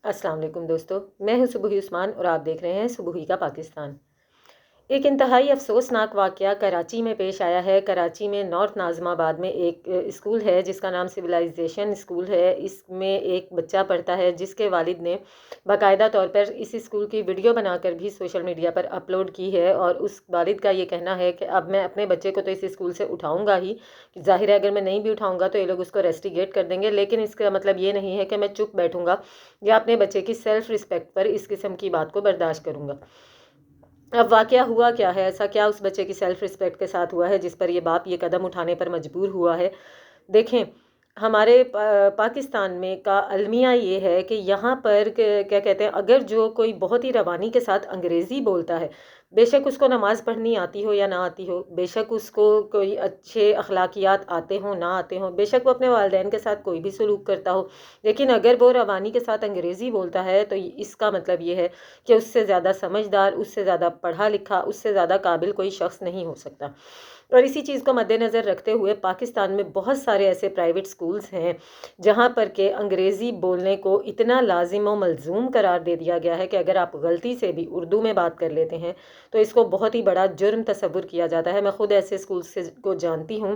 अस्सलाम वालेकुम दोस्तों, मैं हूं सुबही उस्मान और आप देख रहे हैं सुबही का पाकिस्तान। एक इंतहाई अफसोसनाक वाक़या कराची में पेश आया है। कराची में नॉर्थ नाज़िमाबाद में एक स्कूल है जिसका नाम सिविलाइजेशन स्कूल है। इसमें एक बच्चा पढ़ता है जिसके वालिद ने बाकायदा तौर पर इस स्कूल की वीडियो बनाकर भी सोशल मीडिया पर अपलोड की है और उस वालिद का ये कहना है कि अब मैं अपने बच्चे को तो इस स्कूल से उठाऊँगा ही। ज़ाहिर है अगर मैं नहीं भी उठाऊँगा तो ये लोग उसको रेस्टिगेट कर देंगे, लेकिन इसका मतलब ये नहीं है कि मैं चुप बैठूँगा या अपने बच्चे की सेल्फ़ रिस्पेक्ट पर इस किस्म की बात को बर्दाश्त करूँगा। अब वाक़या हुआ क्या है, ऐसा क्या उस बच्चे की सेल्फ़ रिस्पेक्ट के साथ हुआ है जिस पर ये बाप ये कदम उठाने पर मजबूर हुआ है। देखें, हमारे पाकिस्तान में का अलमिया ये है कि यहाँ पर क्या कहते हैं, अगर जो कोई बहुत ही रवानी के साथ अंग्रेज़ी बोलता है, बेशक उसको नमाज़ पढ़नी आती हो या ना आती हो, बेशक उसको कोई अच्छे अखलाकियात आते हों ना आते हों, बेशक वो अपने वालिदैन के साथ कोई भी सलूक करता हो, लेकिन अगर वो रवानी के साथ अंग्रेज़ी बोलता है तो इसका मतलब ये है कि उससे ज़्यादा समझदार, उससे ज़्यादा पढ़ा लिखा, उससे ज़्यादा काबिल कोई शख्स नहीं हो सकता। और इसी चीज़ को मद्देनज़र रखते हुए पाकिस्तान में बहुत सारे ऐसे प्राइवेट स्कूल्स हैं जहाँ पर के अंग्रेज़ी बोलने को इतना लाजिम व मलजूम करार दे दिया गया है कि अगर आप गलती से भी उर्दू में बात कर लेते हैं तो इसको बहुत ही बड़ा जुर्म तस्वुर किया जाता है। मैं ख़ुद ऐसे स्कूल से को जानती हूँ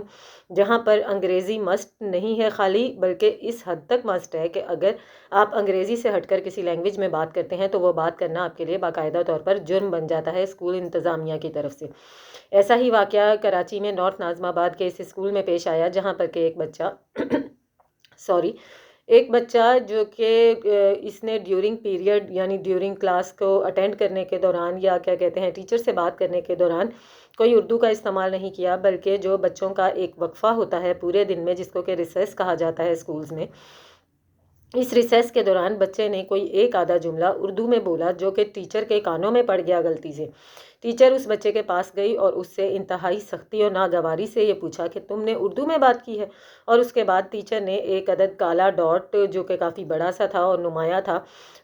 जहाँ पर अंग्रेज़ी मस्ट नहीं है खाली, बल्कि इस हद तक मस्ट है कि अगर आप अंग्रेज़ी से हटकर किसी लैंग्वेज में बात करते हैं तो वो बात करना आपके लिए बाकायदा तौर पर जुर्म बन जाता है स्कूल इंतज़ामिया की तरफ से। ऐसा ही वाक़या कराची में नॉर्थ नाज़िमाबाद के इस स्कूल में पेश आया जहाँ पर के एक बच्चा सॉरी एक बच्चा जो कि इसने ड्यूरिंग पीरियड यानी ड्यूरिंग क्लास को अटेंड करने के दौरान या क्या कहते हैं टीचर से बात करने के दौरान कोई उर्दू का इस्तेमाल नहीं किया, बल्कि जो बच्चों का एक वक्फ़ा होता है पूरे दिन में जिसको कि रिसेस कहा जाता है स्कूल्स में, इस रिसेस के दौरान बच्चे ने कोई एक आधा जुमला उर्दू में बोला जो कि टीचर के कानों में पड़ गया गलती से। टीचर उस बच्चे के पास गई और उससे इंतहाई सख्ती और नागवारी से ये पूछा कि तुमने उर्दू में बात की है, और उसके बाद टीचर ने एक अदद काला डॉट जो कि काफ़ी बड़ा सा था और नुमाया था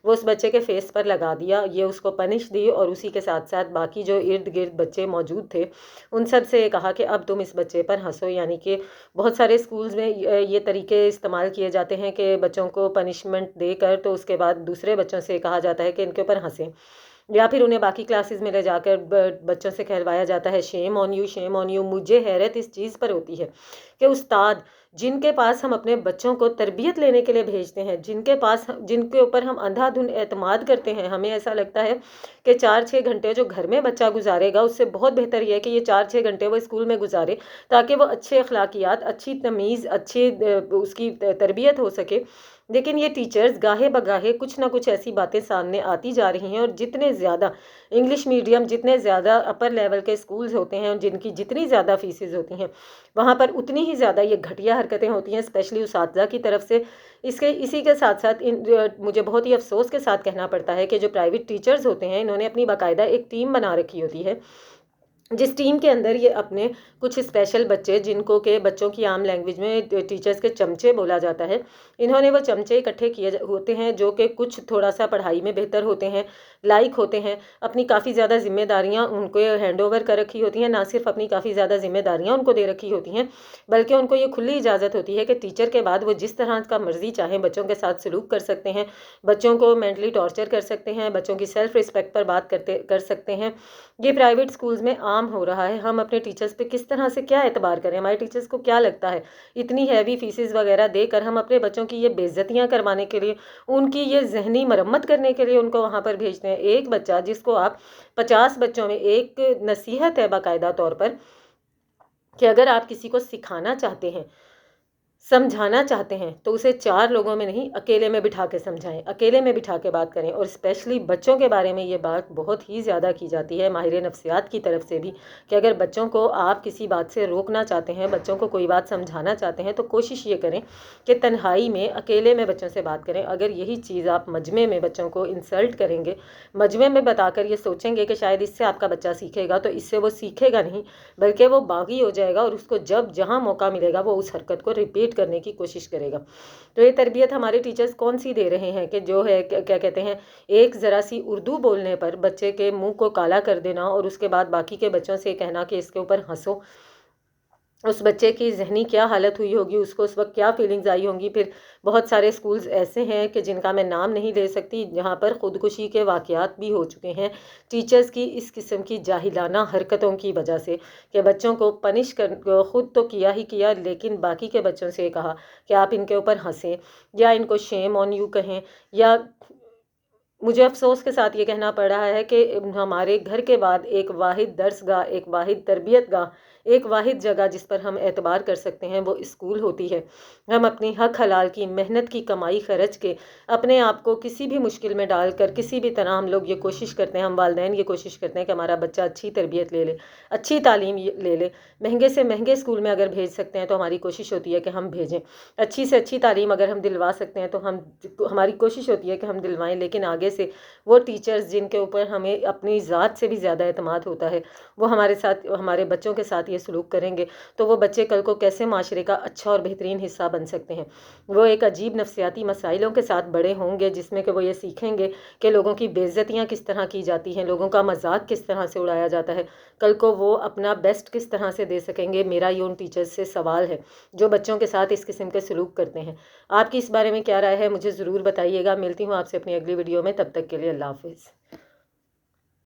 वो उस बच्चे के फेस पर लगा दिया। ये उसको पनिश दी और उसी के साथ साथ बाकी जो इर्द गिर्द बच्चे मौजूद थे उन सब से कहा कि अब तुम इस बच्चे पर हंसो। यानी कि बहुत सारे स्कूल्स में ये तरीके इस्तेमाल किए जाते हैं कि बच्चों को पनिशमेंट देकर तो उसके बाद दूसरे बच्चों से कहा जाता है कि इनके ऊपर हंसें, या फिर उन्हें बाकी क्लासेस में ले जाकर बच्चों से कहलवाया जाता है shame on you, shame on you. मुझे हैरत इस चीज़ पर होती है कि उस्ताद जिनके पास हम अपने बच्चों को तरबियत लेने के लिए भेजते हैं, जिनके ऊपर हम अंधाधुन एतमाद करते हैं, हमें ऐसा लगता है कि 4-6 घंटे जो घर में बच्चा गुजारेगा उससे बहुत बेहतर यह है कि ये 4-6 घंटे वो स्कूल में गुजारे ताकि वो अच्छे अखलाकियात, अच्छी तमीज़, अच्छी उसकी तरबियत हो सके। लेकिन ये टीचर्स गाहे बगाहे कुछ ना कुछ ऐसी बातें सामने आती जा रही हैं, और जितने ज़्यादा इंग्लिश मीडियम, जितने ज़्यादा अपर लेवल के स्कूल्स होते हैं, जिनकी जितनी ज़्यादा फीसेस होती हैं वहाँ पर उतनी ही ज़्यादा ये घटिया हरकतें होती हैं, स्पेशली उसातिज़ा की तरफ से। इसी के साथ साथ मुझे बहुत ही अफसोस के साथ कहना पड़ता है कि जो प्राइवेट टीचर्स होते हैं इन्होंने अपनी बाकायदा एक टीम बना रखी होती है, जिस टीम के अंदर ये अपने कुछ स्पेशल बच्चे, जिनको के बच्चों की आम लैंग्वेज में टीचर्स के चमचे बोला जाता है, इन्होंने वो चमचे इकट्ठे किए होते हैं जो कि कुछ थोड़ा सा पढ़ाई में बेहतर होते हैं, लाइक होते हैं, अपनी काफ़ी ज़्यादा जिम्मेदारियां उनको हैंड ओवर कर रखी होती हैं। ना सिर्फ अपनी काफ़ी ज़्यादा जिम्मेदारियां उनको दे रखी होती हैं, बल्कि उनको ये खुली इजाज़त होती है कि टीचर के बाद वो जिस तरह का मर्जी चाहें बच्चों के साथ सलूक कर सकते हैं, बच्चों को मेंटली टॉर्चर कर सकते हैं, बच्चों की सेल्फ रिस्पेक्ट पर बात कर सकते हैं। ये प्राइवेट स्कूल्स में आम हो रहा है। हम अपने टीचर्स पे किस तरह से क्या एतबार करें? हमारे टीचर्स को क्या लगता है इतनी हैवी फीसेस वगैरह देकर हम अपने बच्चों की ये बेइज्जतियां करवाने के लिए, उनकी ये जहनी मरम्मत करने के लिए उनको वहाँ पर भेजते हैं? एक बच्चा जिसको आप 50 बच्चों में, एक नसीहत है बाकायदा तौर पर कि अगर आप किसी को सिखाना चाहते हैं, समझाना चाहते हैं, तो उसे 4 लोगों में नहीं अकेले में बिठा के समझाएं, अकेले में बिठा के बात करें। और स्पेशली बच्चों के बारे में ये बात बहुत ही ज़्यादा की जाती है माहिर नफ्सियात की तरफ से भी कि अगर बच्चों को आप किसी बात से रोकना चाहते हैं, बच्चों को कोई बात समझाना चाहते हैं, तो कोशिश ये करें कि तन्हाई में अकेले में बच्चों से बात करें। अगर यही चीज़ आप मजमे में बच्चों को इंसल्ट करेंगे, मजमे में बताकर ये सोचेंगे कि शायद इससे आपका बच्चा सीखेगा, तो इससे वो सीखेगा नहीं, बल्कि वो बागी हो जाएगा और उसको जब जहाँ मौका मिलेगा वो उस हरकत को रिपीट करने की कोशिश करेगा। तो ये तरबियत हमारे टीचर्स कौन सी दे रहे हैं कि जो है क्या कहते हैं, एक ज़रा सी उर्दू बोलने पर बच्चे के मुंह को काला कर देना और उसके बाद बाकी के बच्चों से कहना कि इसके ऊपर हंसो। اس بچے کی ذہنی کیا حالت ہوئی ہوگی، اس کو اس وقت کیا فیلنگز آئی ہوں گی۔ پھر بہت سارے سکولز ایسے ہیں کہ جن کا میں نام نہیں لے سکتی، جہاں پر خودکشی کے واقعات بھی ہو چکے ہیں ٹیچرز کی اس قسم کی جاہلانہ حرکتوں کی وجہ سے، کہ بچوں کو پنش خود تو کیا ہی کیا، لیکن باقی کے بچوں سے کہا کہ آپ ان کے اوپر ہنسیں یا ان کو شیم آن یو کہیں، یا مجھے افسوس کے ساتھ یہ کہنا پڑ رہا ہے کہ ہمارے گھر کے بعد ایک واحد درس گاہ، ایک واحد تربیت گاہ، ایک واحد جگہ جس پر ہم اعتبار کر سکتے ہیں وہ اسکول ہوتی ہے۔ ہم اپنی حق حلال کی محنت کی کمائی خرچ کے اپنے آپ کو کسی بھی مشکل میں ڈال کر کسی بھی طرح ہم لوگ یہ کوشش کرتے ہیں، ہم والدین یہ کوشش کرتے ہیں کہ ہمارا بچہ اچھی تربیت لے لے، اچھی تعلیم لے لے، مہنگے سے مہنگے اسکول میں اگر بھیج سکتے ہیں تو ہماری کوشش ہوتی ہے کہ ہم بھیجیں، اچھی سے اچھی تعلیم اگر ہم دلوا سکتے ہیں تو ہماری کوشش ہوتی ہے کہ ہم دلوائیں، لیکن آگے سے وہ ٹیچرز جن کے اوپر ہمیں اپنی ذات سے بھی زیادہ اعتماد ہوتا ہے، وہ ہمارے ساتھ، ہمارے بچوں کے ساتھ یہ سلوک کریں گے تو وہ بچے کل کو کیسے معاشرے کا اچھا اور بہترین حصہ بن سکتے ہیں۔ وہ ایک عجیب نفسیاتی مسائلوں کے ساتھ بڑے ہوں گے جس میں کہ وہ یہ سیکھیں گے کہ لوگوں کی بے عزتیاں کس طرح کی جاتی ہیں، لوگوں کا مذاق کس طرح سے اڑایا جاتا ہے، کل کو وہ اپنا بیسٹ کس طرح سے دے سکیں گے۔ میرا یہ ان ٹیچرز سے سوال ہے جو بچوں کے ساتھ اس قسم کے سلوک کرتے ہیں۔ آپ کی اس بارے میں کیا رائے ہے؟ مجھے ضرور بتائیے گا۔ ملتی ہوں آپ سے اپنی اگلی ویڈیو میں، تب تک کے لیے اللہ حافظ۔